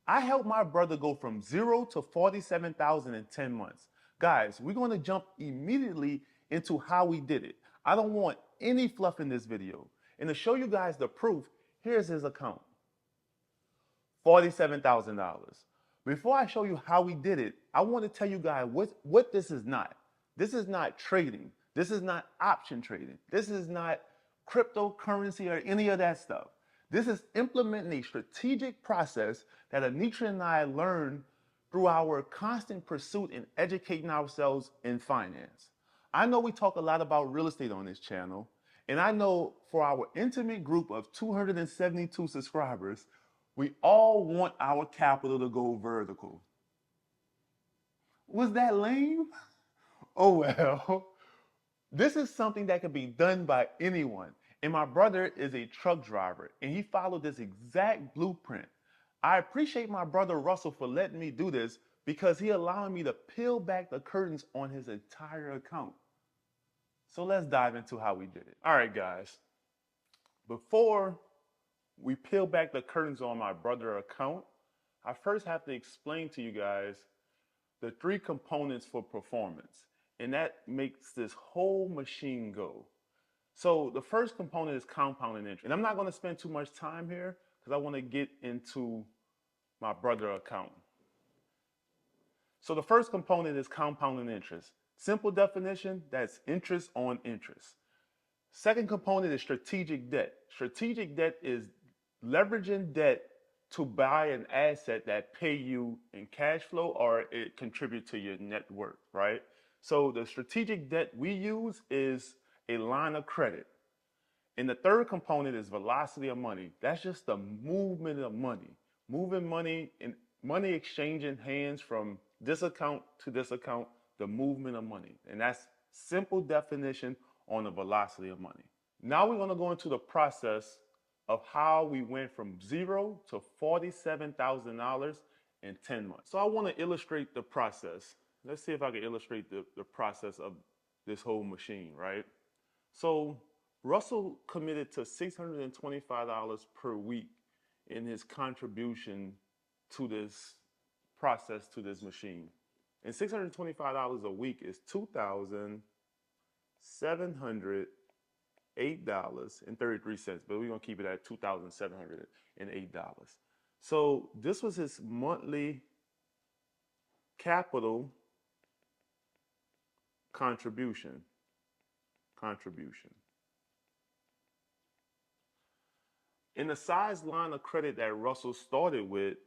I helped my brother go from 0 to 47,000 in 10 months. Guys, we're going to jump immediately into how we did it. I don't want any fluff in this video. And to show you guys the proof, here's his account. $47,000. Before I show you how we did it, I want to tell you guys what this is not. This is not trading. This is not option trading. This is not cryptocurrency or any of that stuff. This is implementing a strategic process that Anitra and I learned through our constant pursuit in educating ourselves in finance. I know we talk a lot about real estate on this channel, and I know for our intimate group of 272 subscribers, we all want our capital to go vertical. Was that lame? Oh well. This is something that can be done by anyone. And my brother is a truck driver, and he followed this exact blueprint. I appreciate my brother Russell for letting me do this because he allowed me to peel back the curtains on his entire account. So let's dive into how we did it. All right, guys. Before we peel back the curtains on my brother's account, I first have to explain to you guys the 3 components for performance. And that makes this whole machine go. So the first component is compounding interest. And I'm not going to spend too much time here because I want to get into my brother's account. So the first component is compounding interest. Simple definition, that's interest on interest. Second component is strategic debt. Strategic debt is leveraging debt to buy an asset that pay you in cash flow or it contribute to your net worth, right? So the strategic debt we use is a line of credit. And the third component is velocity of money. That's just the movement of money. Moving money and money exchanging hands from this account to this account, the movement of money. And that's simple definition on the velocity of money. Now we're going to go into the process of how we went from 0 to $47,000 in 10 months. So I want to illustrate the process. Let's see if I can illustrate the process of this whole machine, right? So Russell committed to $625 per week in his contribution to this process, to this machine. And $625 a week is $2,708.33, but we're gonna keep it at $2,708. So this was his monthly capital contribution. And the size line of credit that Russell started with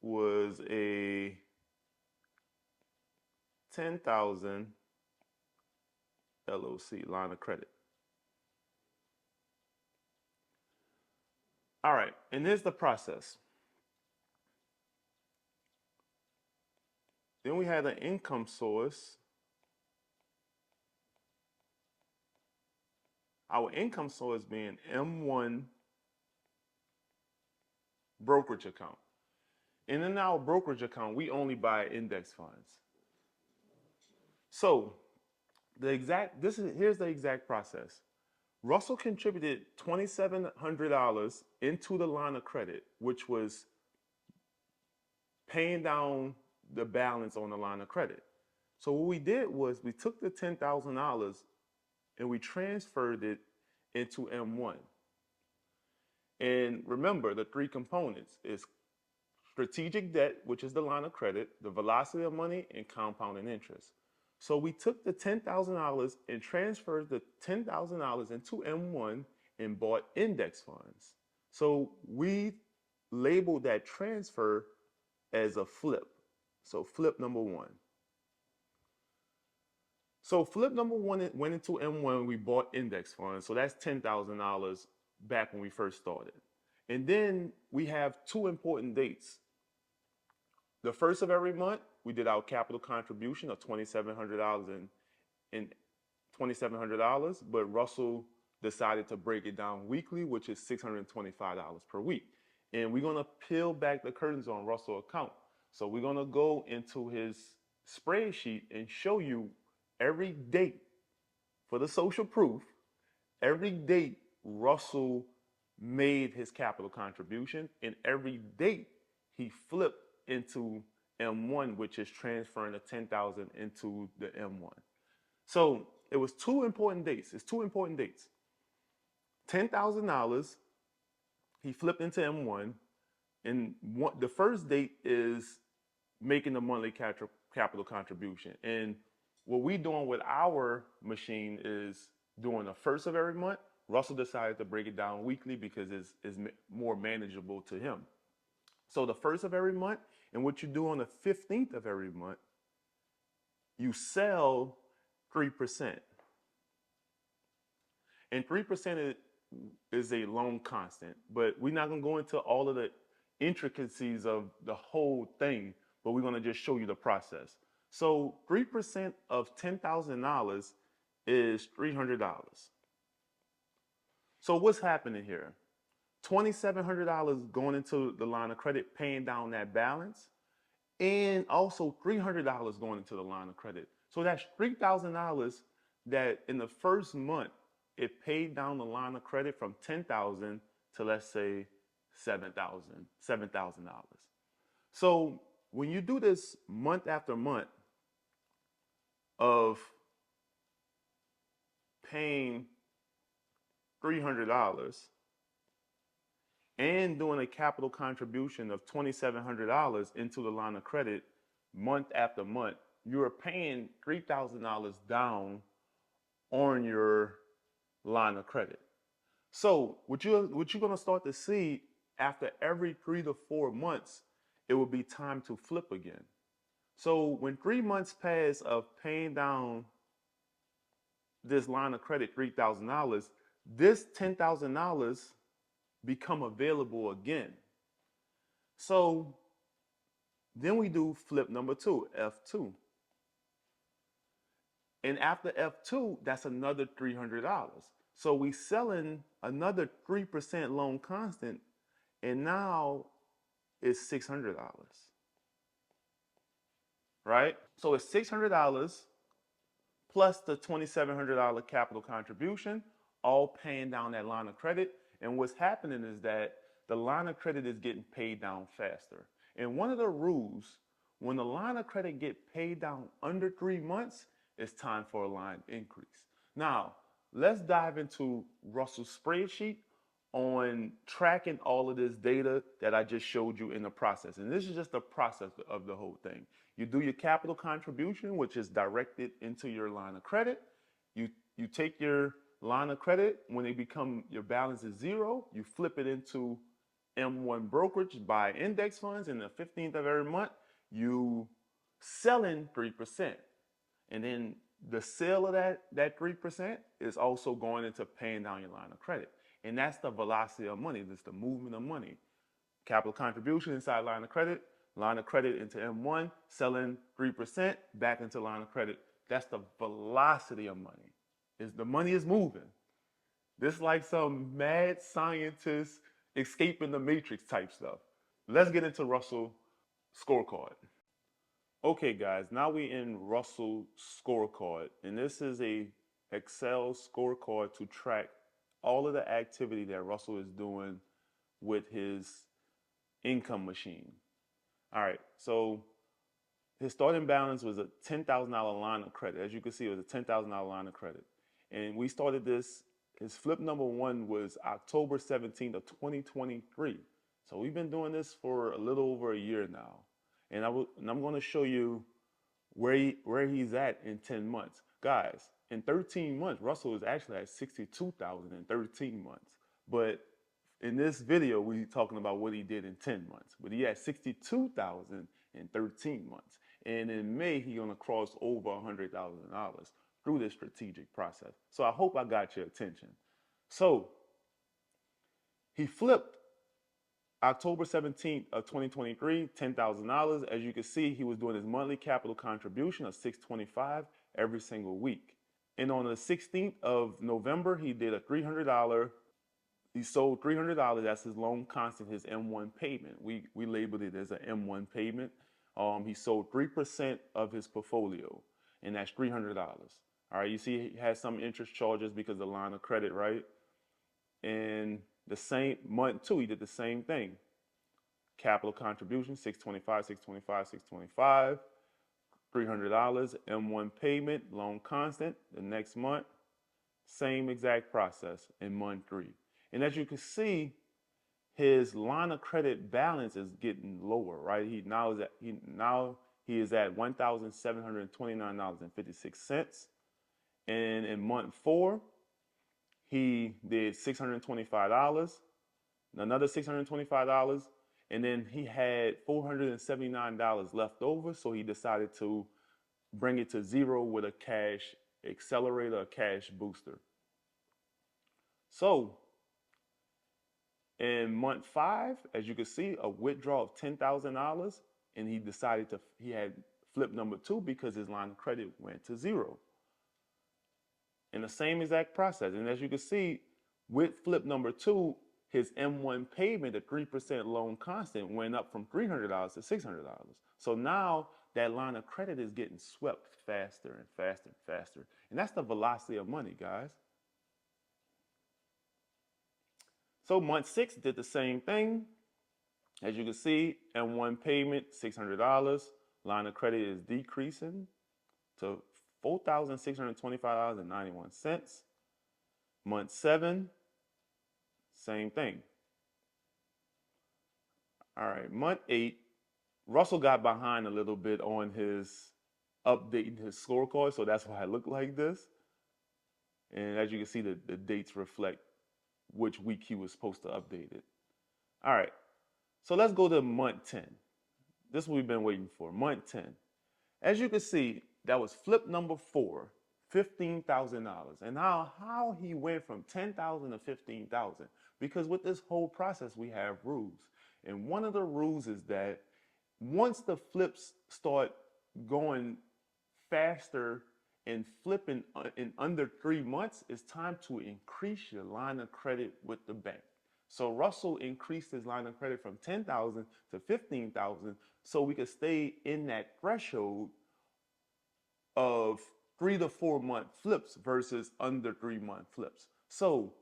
was a 10,000 LOC line of credit. All right, and here's the process. Then we had an income source. Our income source being M1 brokerage account. And in our brokerage account, we only buy index funds. So here's the exact process. Russell contributed $2,700 into the line of credit, which was paying down the balance on the line of credit. So what we did was we took the $10,000 and we transferred it into M1. And remember, the 3 components is strategic debt, which is the line of credit, the velocity of money, and compounding interest. So we took the $10,000 and transferred the $10,000 into M1 and bought index funds. So we labeled that transfer as a flip. So flip number 1. So flip number 1 went into M1, we bought index funds. So that's $10,000 back when we first started. And then we have 2 important dates. The first of every month, we did our capital contribution of $2,700 $2,700, but Russell decided to break it down weekly, which is $625 per week. And we're gonna peel back the curtains on Russell's account. So we're gonna go into his spreadsheet and show you every date for the social proof, every date Russell made his capital contribution, and every date he flipped into M1, which is transferring the 10,000 into the M1. So it was two important dates. It's two important dates. $10,000 he flipped into M1, and the first date is making the monthly capital contribution. And what we doing with our machine is doing the first of every month. Russell decided to break it down weekly because it's more manageable to him. So the first of every month, and what you do on the 15th of every month, you sell 3%. And 3% is a loan constant, but we're not gonna go into all of the intricacies of the whole thing, but we're gonna just show you the process. So 3% of $10,000 is $300. So what's happening here? $2,700 going into the line of credit, paying down that balance, and also $300 going into the line of credit. So that's $3,000 that in the first month, it paid down the line of credit from $10,000 to, let's say, $7,000. So when you do this month after month of paying $300 and doing a capital contribution of $2,700 into the line of credit month after month, you're paying $3,000 down on your line of credit. So what you're gonna start to see after every 3 to 4 months, it will be time to flip again. So when 3 months pass of paying down this line of credit, $3,000, this $10,000 become available again. So then we do flip number 2, F2. And after F2, that's another $300. So we selling another 3% loan constant, and now it's $600, right? So it's $600 plus the $2,700 capital contribution, all paying down that line of credit. And what's happening is that the line of credit is getting paid down faster. And one of the rules, when the line of credit get paid down under 3 months, it's time for a line increase. Now, let's dive into Russell's spreadsheet on tracking all of this data that I just showed you in the process. And this is just the process of the whole thing. You do your capital contribution, which is directed into your line of credit. You take your line of credit, when they become, your balance is 0, you flip it into M1 brokerage, buy index funds, and the 15th of every month, you selling 3%. And then the sale of that 3% is also going into paying down your line of credit. And that's the velocity of money. That's the movement of money. Capital contribution inside line of credit into M1, selling 3%, back into line of credit. That's the velocity of money. The money is moving. This is like some mad scientist escaping the matrix type stuff. Let's get into Russell Scorecard. Okay, guys, now we in Russell Scorecard, and this is a Excel scorecard to track all of the activity that Russell is doing with his income machine. All right, so his starting balance was a $10,000 line of credit. As you can see, it was a $10,000 line of credit. And we started this, his flip number 1 was October 17th of 2023. So we've been doing this for a little over a year now. And I'm going to show you where he's at in 10 months. Guys, in 13 months, Russell is actually at $62,000 in 13 months. But in this video, we're talking about what he did in 10 months. But he had $62,000 in 13 months. And in May, he's going to cross over $100,000 through this strategic process. So I hope I got your attention. So he flipped October 17th of 2023, $10,000. As you can see, he was doing his monthly capital contribution of $625 every single week. And on the 16th of November, he did a $300. He sold $300. That's his loan constant, his M1 payment. We labeled it as an M1 payment. He sold 3% of his portfolio, and that's $300. All right, you see he has some interest charges because of the line of credit, right? And the same month too, he did the same thing. Capital contribution, 625, 625, 625, $300. M1 payment, loan constant, the next month, same exact process in month 3. And as you can see, his line of credit balance is getting lower, right? He is at $1,729.56. And in month 4, he did $625, another $625, and then he had $479 left over, so he decided to bring it to zero with a cash accelerator, a cash booster. So in month 5, as you can see, a withdrawal of $10,000, and he had flip number 2 because his line of credit went to zero. In the same exact process, and as you can see, with flip number 2, his M1 payment, the 3% loan constant, went up from $300 to $600. So now that line of credit is getting swept faster and faster and faster. And that's the velocity of money, guys. So month 6 did the same thing. As you can see, M1 payment, $600. Line of credit is decreasing to $4,625.91. Month 7, same thing. All right, month 8, Russell got behind a little bit on his updating his scorecard, so that's why I look like this. And as you can see, the dates reflect which week he was supposed to update it. All right, so let's go to month 10. This is what we've been waiting for, month 10. As you can see, that was flip number 4, $15,000. And now how he went from $10,000 to $15,000, because with this whole process, we have rules. And one of the rules is that once the flips start going faster and flipping in under 3 months, it's time to increase your line of credit with the bank. So Russell increased his line of credit from $10,000 to $15,000 so we could stay in that threshold of 3 to 4 month flips versus under 3 month flips. So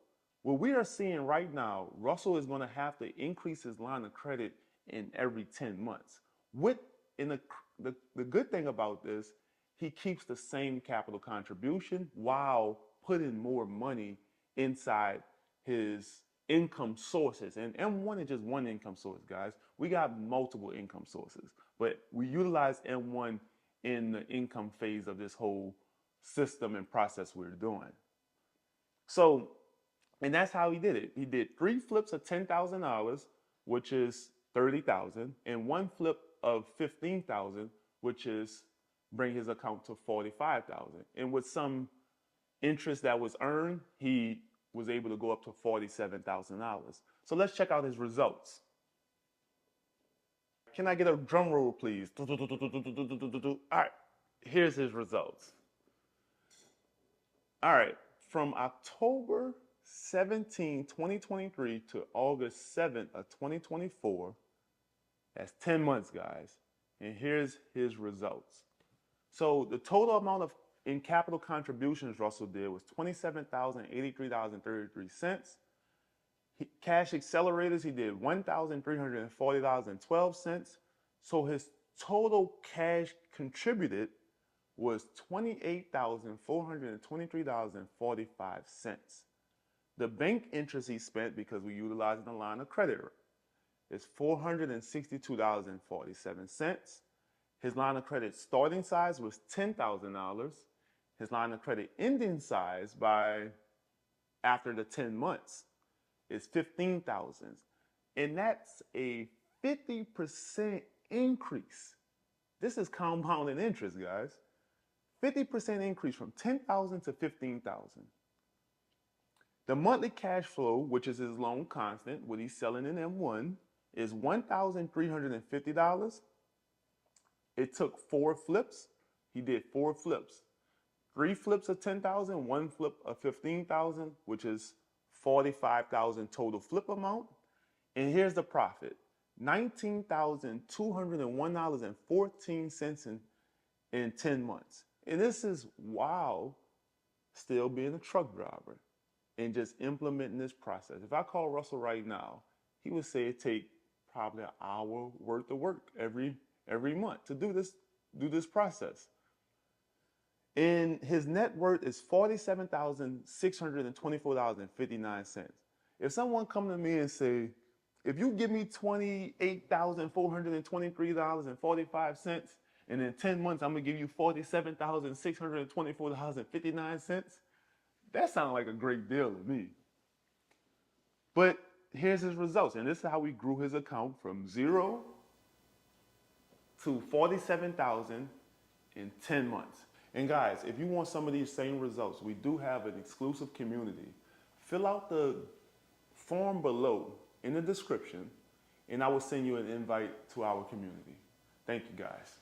what we are seeing right now, Russell is going to have to increase his line of credit in every 10 months. The good thing about this, he keeps the same capital contribution while putting more money inside his income sources. And M1 is just one income source, guys. We got multiple income sources, but we utilize M1 in the income phase of this whole system and process we're doing. So, and that's how he did it. He did 3 flips of $10,000, which is $30,000, and 1 flip of $15,000, which is bring his account to $45,000. And with some interest that was earned, he was able to go up to $47,000. So let's check out his results. Can I get a drum roll, please? All right, here's his results. All right, from October 17, 2023 to August 7th of 2024, that's 10 months, guys. And here's his results. So the total amount in capital contributions Russell did was $27,083.33. Cash accelerators, he did $1,340.12. So his total cash contributed was $28,423.45. The bank interest he spent, because we utilized the line of credit, is $462.47. His line of credit starting size was $10,000. His line of credit ending size after the 10 months is $15,000. And that's a 50% increase. This is compounding interest, guys. 50% increase from $10,000 to $15,000. The monthly cash flow, which is his loan constant, what he's selling in M1, is $1,350. It took 4 flips. He did 4 flips. 3 flips of $10,000, 1 flip of $15,000, which is $45,000 total flip amount. And here's the profit, $19,201.14 in 10 months. And this is while still being a truck driver and just implementing this process. If I call Russell right now, he would say it take probably an hour worth of work every month to do this process. And his net worth is $47,624.59. If someone come to me and say, if you give me $28,423.45, and in 10 months I'm gonna give you $47,624.59, that sounds like a great deal to me. But here's his results, and this is how we grew his account from 0 to 47,000 in 10 months. And guys, if you want some of these same results, we do have an exclusive community. Fill out the form below in the description, and I will send you an invite to our community. Thank you, guys.